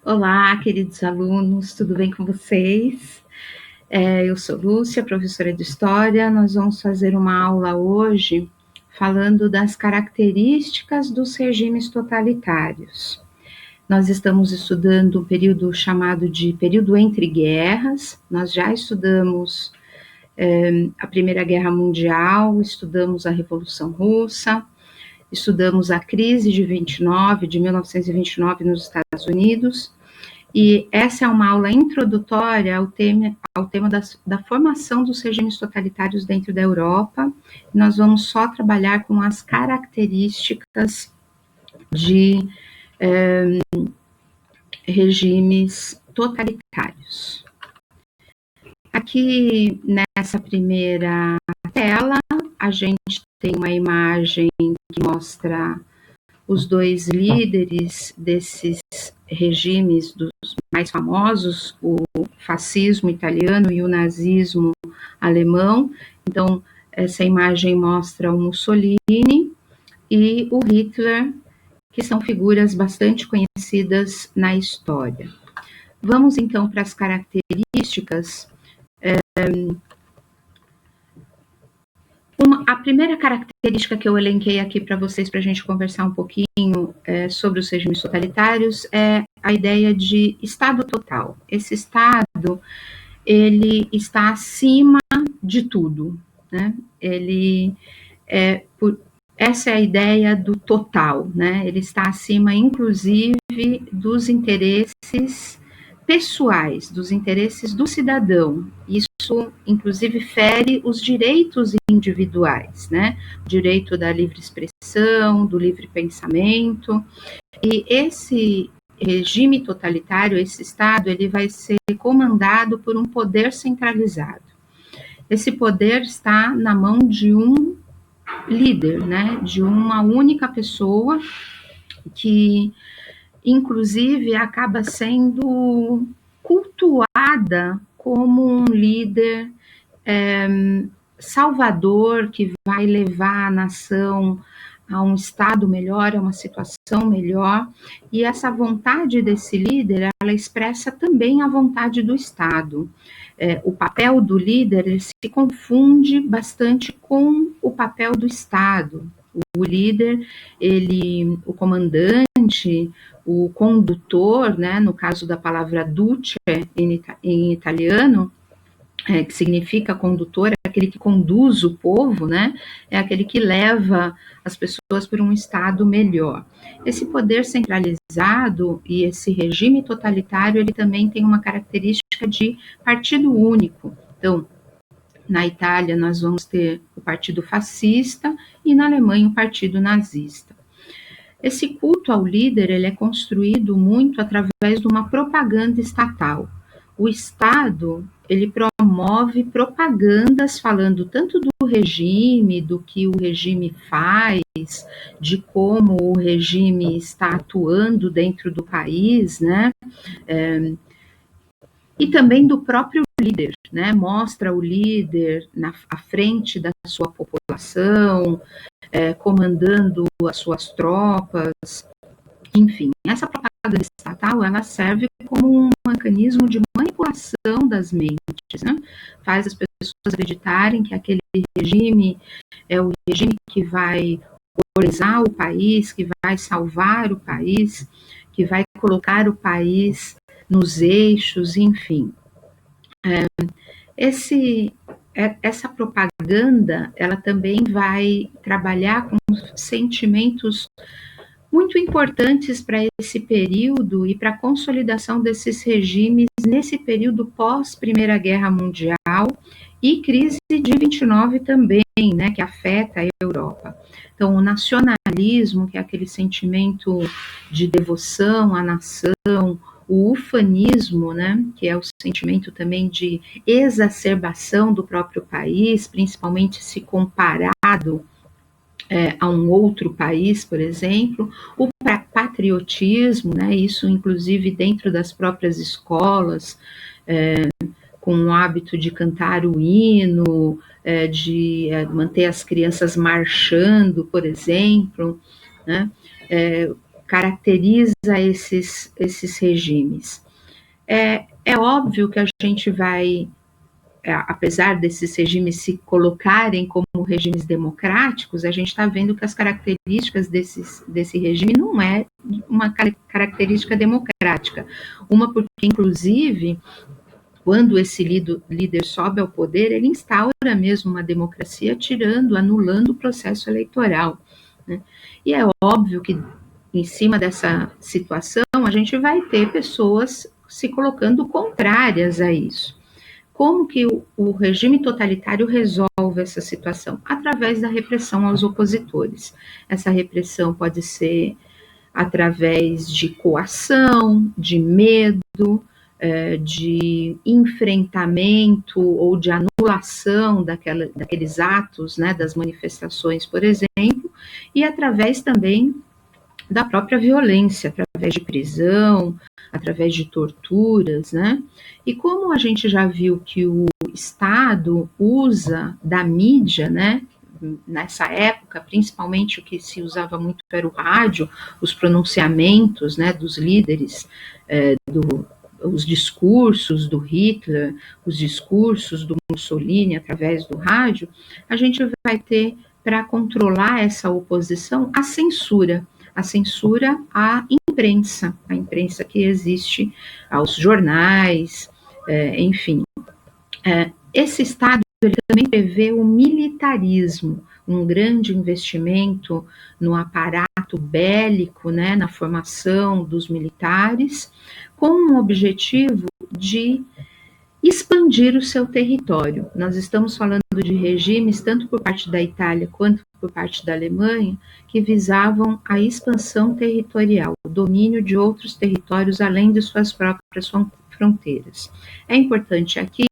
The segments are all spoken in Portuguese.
Olá, queridos alunos, tudo bem com vocês? Eu sou Lúcia, professora de História. Nós vamos fazer uma aula hoje falando das características dos regimes totalitários. Nós estamos estudando um período chamado de período entre guerras. Nós já estudamos a Primeira Guerra Mundial, estudamos a Revolução Russa, estudamos a crise de 1929 nos Estados Unidos. E essa é uma aula introdutória ao tema da formação dos regimes totalitários dentro da Europa. Nós vamos só trabalhar com as características de regimes totalitários. Aqui nessa primeira tela, a gente tem uma imagem que mostra os dois líderes desses regimes dos mais famosos, o fascismo italiano e o nazismo alemão. Então, essa imagem mostra o Mussolini e o Hitler, que são figuras bastante conhecidas na história. Vamos, então, para as características. A primeira característica que eu elenquei aqui para vocês, para a gente conversar um pouquinho sobre os regimes totalitários, é a ideia de Estado total. Esse Estado, ele está acima de tudo, né? Essa é a ideia do total, né? Ele está acima, inclusive, dos interesses pessoais, dos interesses do cidadão. Isso, inclusive, fere os direitos individuais, né? O direito da livre expressão, do livre pensamento. E esse regime totalitário, esse Estado, ele vai ser comandado por um poder centralizado. Esse poder está na mão de um líder, né? De uma única pessoa que inclusive acaba sendo cultuada como um líder salvador, que vai levar a nação a um estado melhor, a uma situação melhor, e essa vontade desse líder, ela expressa também a vontade do Estado. O papel do líder, ele se confunde bastante com o papel do Estado. O líder, o comandante, o condutor, né, no caso da palavra duce em italiano, que significa condutor, é aquele que conduz o povo, né, é aquele que leva as pessoas para um estado melhor. Esse poder centralizado e esse regime totalitário, ele também tem uma característica de partido único. Então, na Itália, nós vamos ter o partido fascista e na Alemanha o partido nazista. Esse culto ao líder, ele é construído muito através de uma propaganda estatal. O Estado, ele promove propagandas falando tanto do regime, do que o regime faz, de como o regime está atuando dentro do país, né? E também do próprio líder, né? Mostra o líder à frente da sua população, comandando as suas tropas, enfim. Essa propaganda estatal, ela serve como um mecanismo de manipulação das mentes, né? Faz as pessoas acreditarem que aquele regime é o regime que vai organizar o país, que vai salvar o país, que vai colocar o país nos eixos, enfim. Essa propaganda, ela também vai trabalhar com sentimentos muito importantes para esse período e para a consolidação desses regimes nesse período pós-Primeira Guerra Mundial e crise de 29 também, né, que afeta a Europa. Então, o nacionalismo, que é aquele sentimento de devoção à nação, o ufanismo, né, que é o sentimento também de exacerbação do próprio país, principalmente se comparado a um outro país, por exemplo, o patriotismo, né, isso inclusive dentro das próprias escolas, com o hábito de cantar o hino, de manter as crianças marchando, por exemplo, né, caracteriza esses regimes? É óbvio que a gente vai, apesar desses regimes se colocarem como regimes democráticos, a gente está vendo que as características desse regime não é uma característica democrática. Uma porque, inclusive, quando esse líder sobe ao poder, ele instaura mesmo uma democracia, anulando o processo eleitoral, né? E é óbvio que, em cima dessa situação, a gente vai ter pessoas se colocando contrárias a isso. Como que o regime totalitário resolve essa situação? Através da repressão aos opositores. Essa repressão pode ser através de coação, de medo, de enfrentamento ou de anulação daqueles atos, né, das manifestações, por exemplo, e através também da própria violência, através de prisão, através de torturas, né? E como a gente já viu que o Estado usa da mídia, né? Nessa época, principalmente o que se usava muito era o rádio, os pronunciamentos, né, dos líderes, os discursos do Hitler, os discursos do Mussolini através do rádio, a gente vai ter, para controlar essa oposição, a censura à imprensa que existe, aos jornais, enfim. Esse Estado ele também prevê o militarismo, um grande investimento no aparato bélico, né, na formação dos militares, com o objetivo de expandir o seu território. Nós estamos falando de regimes, tanto por parte da Itália quanto por parte da Alemanha, que visavam a expansão territorial, o domínio de outros territórios além de suas próprias fronteiras. É importante aqui,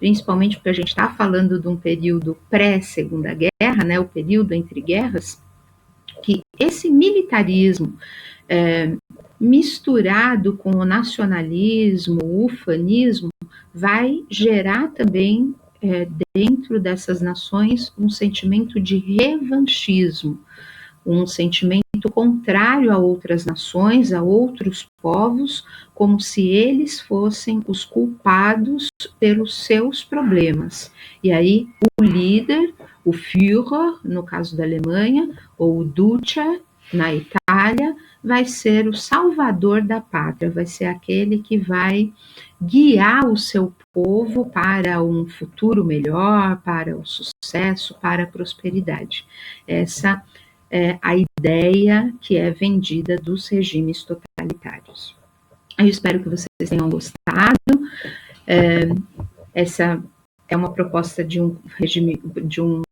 principalmente porque a gente está falando de um período pré-Segunda Guerra, né, o período entre guerras, que esse militarismo misturado com o nacionalismo, o ufanismo, vai gerar também dentro dessas nações um sentimento de revanchismo, um sentimento contrário a outras nações, a outros povos, como se eles fossem os culpados pelos seus problemas. E aí o líder, o Führer, no caso da Alemanha, ou o Duce, na Itália, vai ser o salvador da pátria, vai ser aquele que vai guiar o seu povo para um futuro melhor, para o sucesso, para a prosperidade. Essa é a ideia que é vendida dos regimes totalitários. Eu espero que vocês tenham gostado. Essa é uma proposta de um regime, de um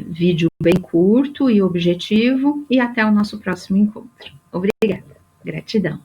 vídeo bem curto e objetivo, e até o nosso próximo encontro. Obrigada. Gratidão.